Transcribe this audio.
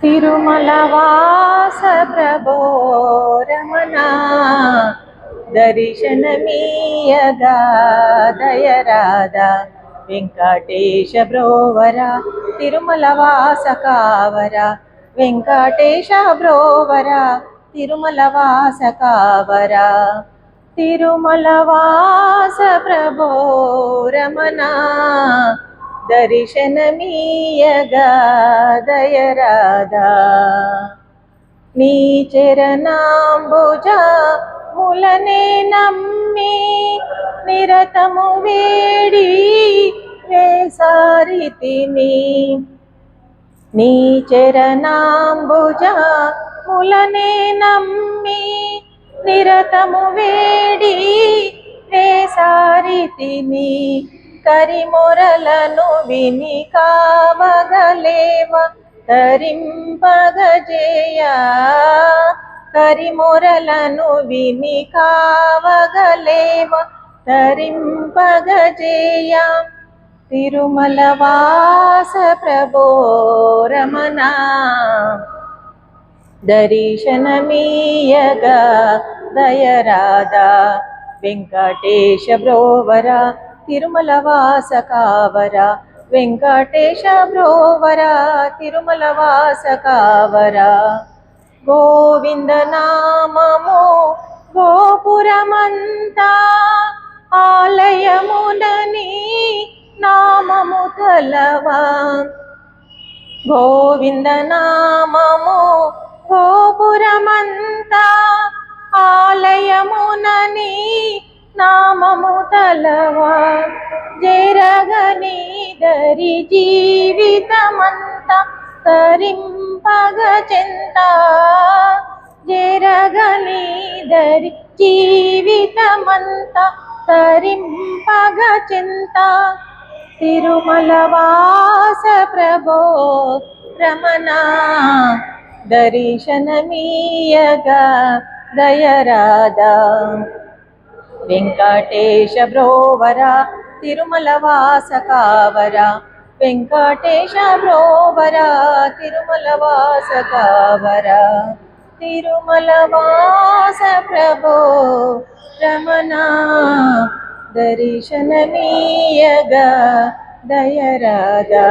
తిరుమలవాస ప్రభో రమణ దర్శనమీయగా దయరాధా వెంకటేశ బ్రోవర తిరుమలవాస కావర వెంకటేశ బ్రోవర తిరుమలవాస కావర తిరుమలవాస ప్రభో రమణ దర్శనమీయగా దయరాధా నీ చరణాంబుజ ములనే నమ్మి నిరతము వేడి వేసారితిని నీ చరణాంబుజ ములనే నమ్మి నిరతము వేడి వేసారితిని కరిమొరలను విని కావగలేవ తరింపగజేయ కరిమొరలను విని కావగలేవ తరింపగజేయ తిరుమలవాస ప్రభో రమణ దర్శనమీయగా దయరాధా వెంకటేశ బ్రోవర తిరుమలవాస కావర వెంకటేశ బ్రోవర తిరుమలవాస కావర గోవింద నామము గోపురమంతా ఆలయమునని నామము కలవా గోవింద నామము గోపురమంతా ఆలయమునని నామము తలవా జరగనీదరి జీవితమంతా తరింపగ చెంత జరగనీదరి జీవితమంతా తరింపగ చెంత తిరుమలవాస ప్రభో రమణ దర్శనమీయగా దయరాధా వెంకటేశ బ్రోవర తిరుమలవాస కావర వెంకటేశ బ్రోవర తిరుమలవాస కావర తిరుమలవాస ప్రభో రమణ దర్శనమీయగా దయరాధా